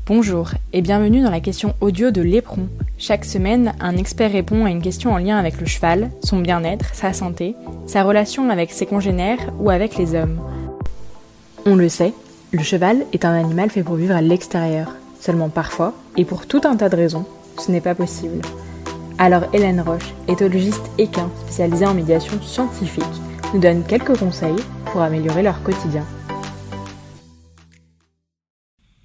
Bonjour et bienvenue dans la question audio de l'Éperon. Chaque semaine, un expert répond à une question en lien avec le cheval, son bien-être, sa santé, sa relation avec ses congénères ou avec les hommes. On le sait, le cheval est un animal fait pour vivre à l'extérieur. Seulement parfois, et pour tout un tas de raisons, ce n'est pas possible. Alors Hélène Roche, éthologiste équin spécialisée en médiation scientifique, nous donne quelques conseils pour améliorer leur quotidien.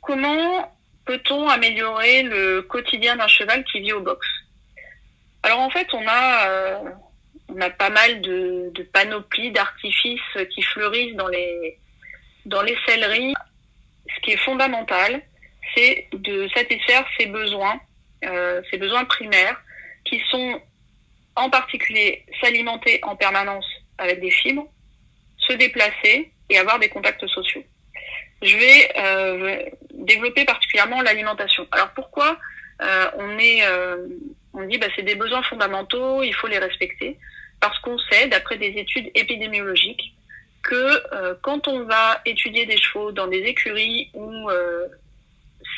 Comment peut-on améliorer le quotidien d'un cheval qui vit au box? Alors en fait, on a pas mal de panoplies, d'artifices qui fleurissent dans les selleries. Ce qui est fondamental, c'est de satisfaire ses besoins primaires, qui sont en particulier s'alimenter en permanence avec des fibres, se déplacer et avoir des contacts sociaux. Je vais développer particulièrement l'alimentation. Alors pourquoi on dit c'est des besoins fondamentaux, il faut les respecter, parce qu'on sait, d'après des études épidémiologiques, que quand on va étudier des chevaux dans des écuries où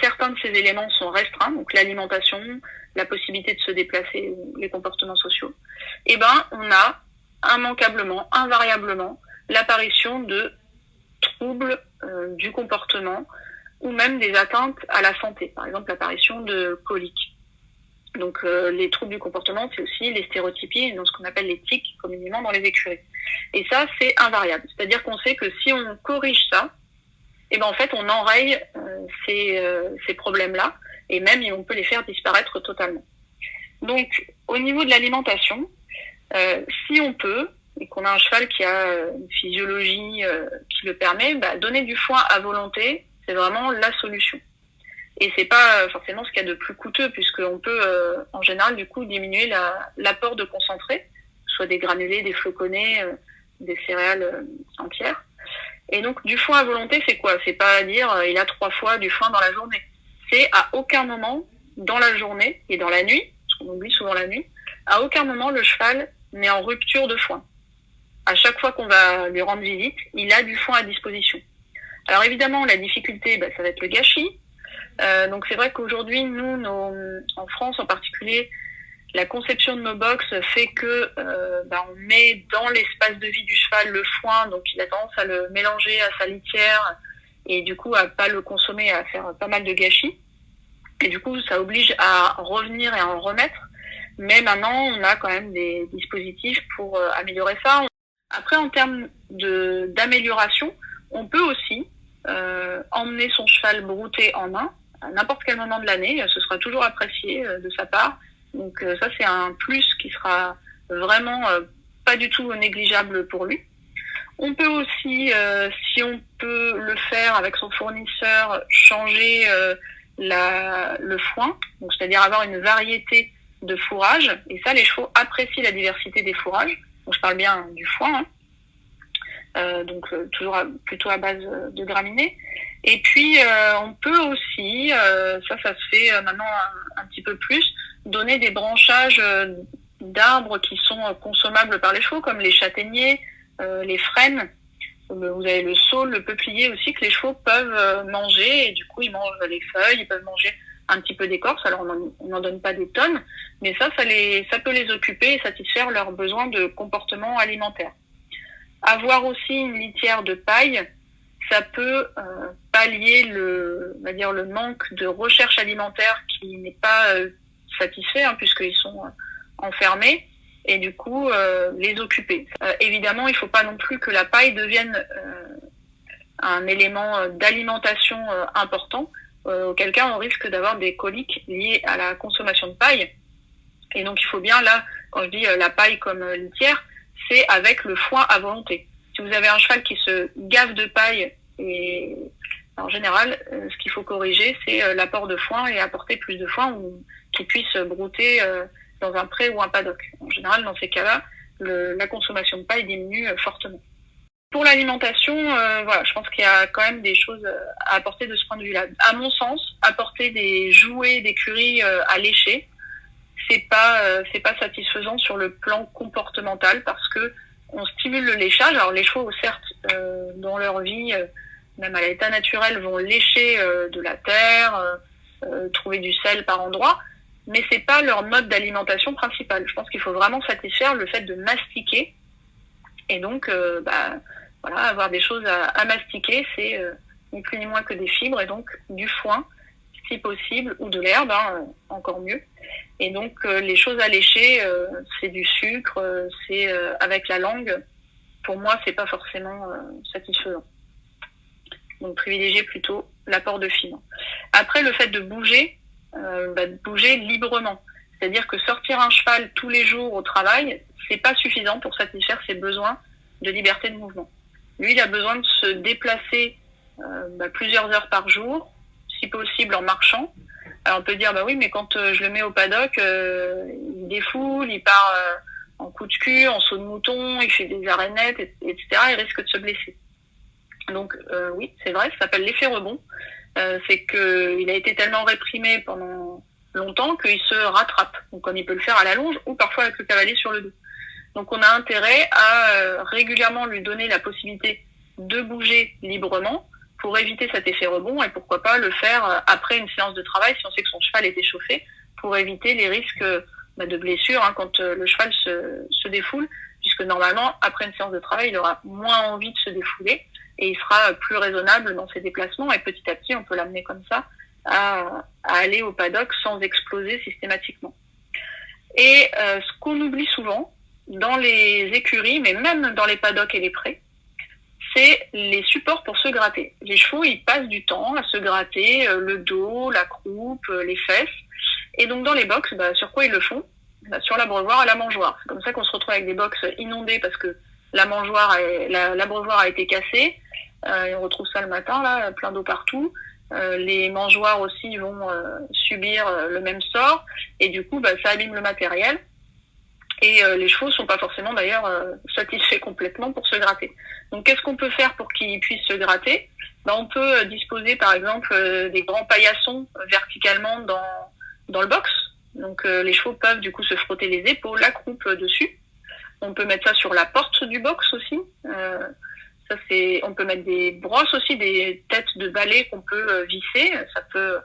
certains de ces éléments sont restreints, donc l'alimentation, la possibilité de se déplacer, les comportements sociaux, on a immanquablement, invariablement, l'apparition de troubles du comportement ou même des atteintes à la santé, par exemple l'apparition de coliques. Donc les troubles du comportement, c'est aussi les stéréotypies, donc ce qu'on appelle les tics communément dans les écuries. Et ça, c'est invariable. C'est-à-dire qu'on sait que si on corrige ça, en fait, on enraye ces problèmes-là, et même on peut les faire disparaître totalement. Donc, au niveau de l'alimentation, si on peut, et qu'on a un cheval qui a une physiologie qui le permet, donner du foin à volonté, c'est vraiment la solution. Et c'est pas forcément ce qu'il y a de plus coûteux, puisqu'on peut en général du coup diminuer l'apport de concentré, soit des granulés, des floconnés, des céréales entières. Et donc du foin à volonté, c'est quoi? C'est pas dire il a 3 fois du foin dans la journée. C'est à aucun moment dans la journée et dans la nuit, parce qu'on oublie souvent la nuit, à aucun moment le cheval n'est en rupture de foin. À chaque fois qu'on va lui rendre visite, il a du foin à disposition. Alors évidemment, la difficulté, ça va être le gâchis. Donc c'est vrai qu'aujourd'hui, nous, en France en particulier, la conception de nos box fait que on met dans l'espace de vie du cheval le foin, donc il a tendance à le mélanger à sa litière et du coup à pas le consommer, à faire pas mal de gâchis. Et du coup, ça oblige à revenir et à en remettre. Mais maintenant, on a quand même des dispositifs pour améliorer ça. Après, en termes d'amélioration, on peut aussi emmener son cheval brouter en main à n'importe quel moment de l'année. Ce sera toujours apprécié de sa part. Donc ça, c'est un plus qui sera vraiment pas du tout négligeable pour lui. On peut aussi, si on peut le faire avec son fournisseur, changer le foin, donc c'est-à-dire avoir une variété de fourrage. Et ça, les chevaux apprécient la diversité des fourrages. Donc je parle bien du foin, toujours plutôt à base de graminées. Et puis on peut aussi, ça se fait maintenant un petit peu plus, donner des branchages d'arbres qui sont consommables par les chevaux, comme les châtaigniers, les frênes. Vous avez le saule, le peuplier aussi, que les chevaux peuvent manger, et du coup ils mangent les feuilles, ils peuvent manger un petit peu d'écorce. Alors on n'en donne pas des tonnes, mais ça peut les occuper et satisfaire leurs besoins de comportement alimentaire. Avoir aussi une litière de paille, ça peut pallier le manque de recherche alimentaire qui n'est pas satisfait, puisqu'ils sont enfermés, et du coup les occuper. Évidemment, il ne faut pas non plus que la paille devienne un élément d'alimentation important, auquel cas on risque d'avoir des coliques liées à la consommation de paille. Et donc il faut bien, là, quand je dis la paille comme litière, c'est avec le foin à volonté. Si vous avez un cheval qui se gave de paille, et en général, ce qu'il faut corriger, c'est l'apport de foin, et apporter plus de foin ou qu'il puisse brouter dans un pré ou un paddock. En général, dans ces cas-là, la consommation de paille diminue fortement. Pour l'alimentation, je pense qu'il y a quand même des choses à apporter de ce point de vue-là. À mon sens, apporter des jouets d'écurie à lécher, c'est pas satisfaisant sur le plan comportemental, parce que on stimule le léchage. Alors les chevaux, certes, dans leur vie, même à l'état naturel, vont lécher de la terre, trouver du sel par endroits, mais c'est pas leur mode d'alimentation principal. Je pense qu'il faut vraiment satisfaire le fait de mastiquer, et donc avoir des choses à mastiquer, c'est ni plus ni moins que des fibres, et donc du foin, si possible, ou de l'herbe, encore mieux. Et donc les choses à lécher, c'est du sucre, c'est avec la langue. Pour moi, c'est pas forcément satisfaisant. Donc privilégier plutôt l'apport de fibres. Après, le fait de bouger librement. C'est-à-dire que sortir un cheval tous les jours au travail, c'est pas suffisant pour satisfaire ses besoins de liberté de mouvement. Lui, il a besoin de se déplacer plusieurs heures par jour, si possible en marchant. Alors on peut dire, oui, mais quand je le mets au paddock, il défoule, il part en coup de cul, en saut de mouton, il fait des arénettes, etc. Il risque de se blesser. Donc oui, c'est vrai, ça s'appelle l'effet rebond. C'est qu'il a été tellement réprimé pendant longtemps qu'il se rattrape. Donc comme il peut le faire à la longe ou parfois avec le cavalier sur le dos. Donc on a intérêt à régulièrement lui donner la possibilité de bouger librement pour éviter cet effet rebond, et pourquoi pas le faire après une séance de travail si on sait que son cheval est échauffé, pour éviter les risques de blessures quand le cheval se défoule, puisque normalement après une séance de travail il aura moins envie de se défouler et il sera plus raisonnable dans ses déplacements, et petit à petit on peut l'amener comme ça à aller au paddock sans exploser systématiquement. Et ce qu'on oublie souvent dans les écuries, mais même dans les paddocks et les prés, c'est les supports pour se gratter. Les chevaux, ils passent du temps à se gratter le dos, la croupe, les fesses. Et donc dans les box, sur quoi ils le font ? Sur l'abreuvoir et la mangeoire. C'est comme ça qu'on se retrouve avec des box inondées parce que l'abreuvoir a été cassée. Et on retrouve ça le matin, là, plein d'eau partout. Les mangeoires aussi vont subir le même sort. Et du coup, ça abîme le matériel. Et les chevaux sont pas forcément d'ailleurs satisfaits complètement pour se gratter. Donc qu'est-ce qu'on peut faire pour qu'ils puissent se gratter ? On peut disposer par exemple des grands paillassons verticalement dans le box. Donc les chevaux peuvent du coup se frotter les épaules, la croupe dessus. On peut mettre ça sur la porte du box aussi. On peut mettre des brosses aussi, des têtes de balai qu'on peut visser. Ça peut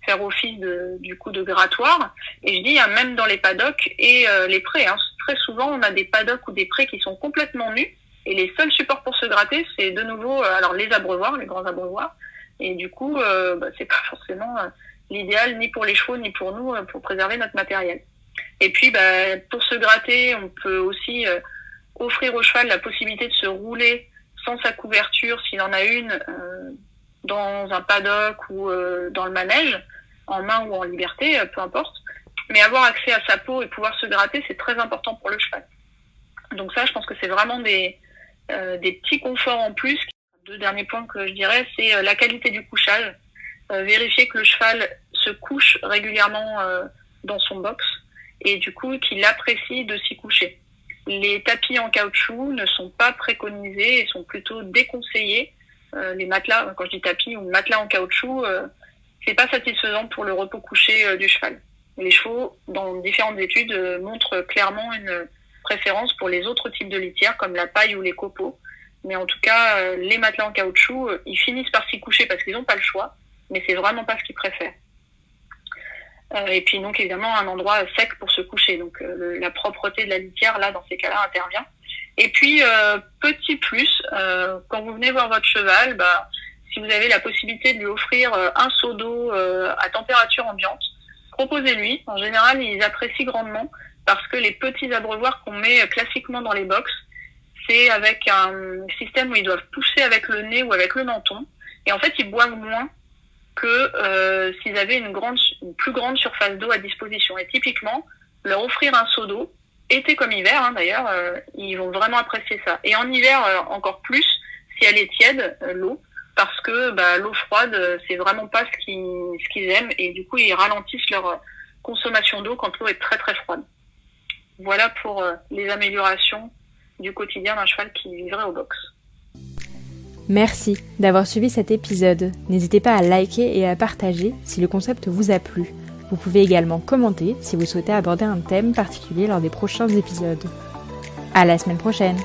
faire office de grattoir. Et je dis même dans les paddocks et les prés. Très souvent, on a des paddocks ou des prés qui sont complètement nus. Et les seuls supports pour se gratter, c'est de nouveau les abreuvoirs, les grands abreuvoirs. Et du coup, c'est pas forcément l'idéal ni pour les chevaux ni pour nous pour préserver notre matériel. Et puis, pour se gratter, on peut aussi offrir au cheval la possibilité de se rouler sans sa couverture, s'il en a une, dans un paddock ou dans le manège, en main ou en liberté, peu importe. Mais avoir accès à sa peau et pouvoir se gratter, c'est très important pour le cheval. Donc ça, je pense que c'est vraiment des petits conforts en plus. Deux derniers points que je dirais, c'est la qualité du couchage. Vérifier que le cheval se couche régulièrement dans son box et du coup qu'il apprécie de s'y coucher. Les tapis en caoutchouc ne sont pas préconisés et sont plutôt déconseillés. Les matelas, quand je dis tapis ou matelas en caoutchouc, c'est pas satisfaisant pour le repos couché du cheval. Les chevaux, dans différentes études, montrent clairement une préférence pour les autres types de litières comme la paille ou les copeaux. Mais en tout cas, les matelas en caoutchouc, ils finissent par s'y coucher parce qu'ils n'ont pas le choix, mais c'est vraiment pas ce qu'ils préfèrent. Et puis donc évidemment un endroit sec pour se coucher. Donc la propreté de la litière, là, dans ces cas-là, intervient. Et puis, petit plus, quand vous venez voir votre cheval, si vous avez la possibilité de lui offrir un seau d'eau à température ambiante, proposez-lui. En général, ils apprécient grandement parce que les petits abreuvoirs qu'on met classiquement dans les box, c'est avec un système où ils doivent pousser avec le nez ou avec le menton. Et en fait, ils boivent moins que s'ils avaient une plus grande surface d'eau à disposition. Et typiquement, leur offrir un seau d'eau, été comme hiver d'ailleurs, ils vont vraiment apprécier ça. Et en hiver, encore plus, si elle est tiède, l'eau, parce que l'eau froide, c'est vraiment pas ce qu'ils aiment, et du coup, ils ralentissent leur consommation d'eau quand l'eau est très très froide. Voilà pour les améliorations du quotidien d'un cheval qui vivrait au box. Merci d'avoir suivi cet épisode. N'hésitez pas à liker et à partager si le concept vous a plu. Vous pouvez également commenter si vous souhaitez aborder un thème particulier lors des prochains épisodes. À la semaine prochaine!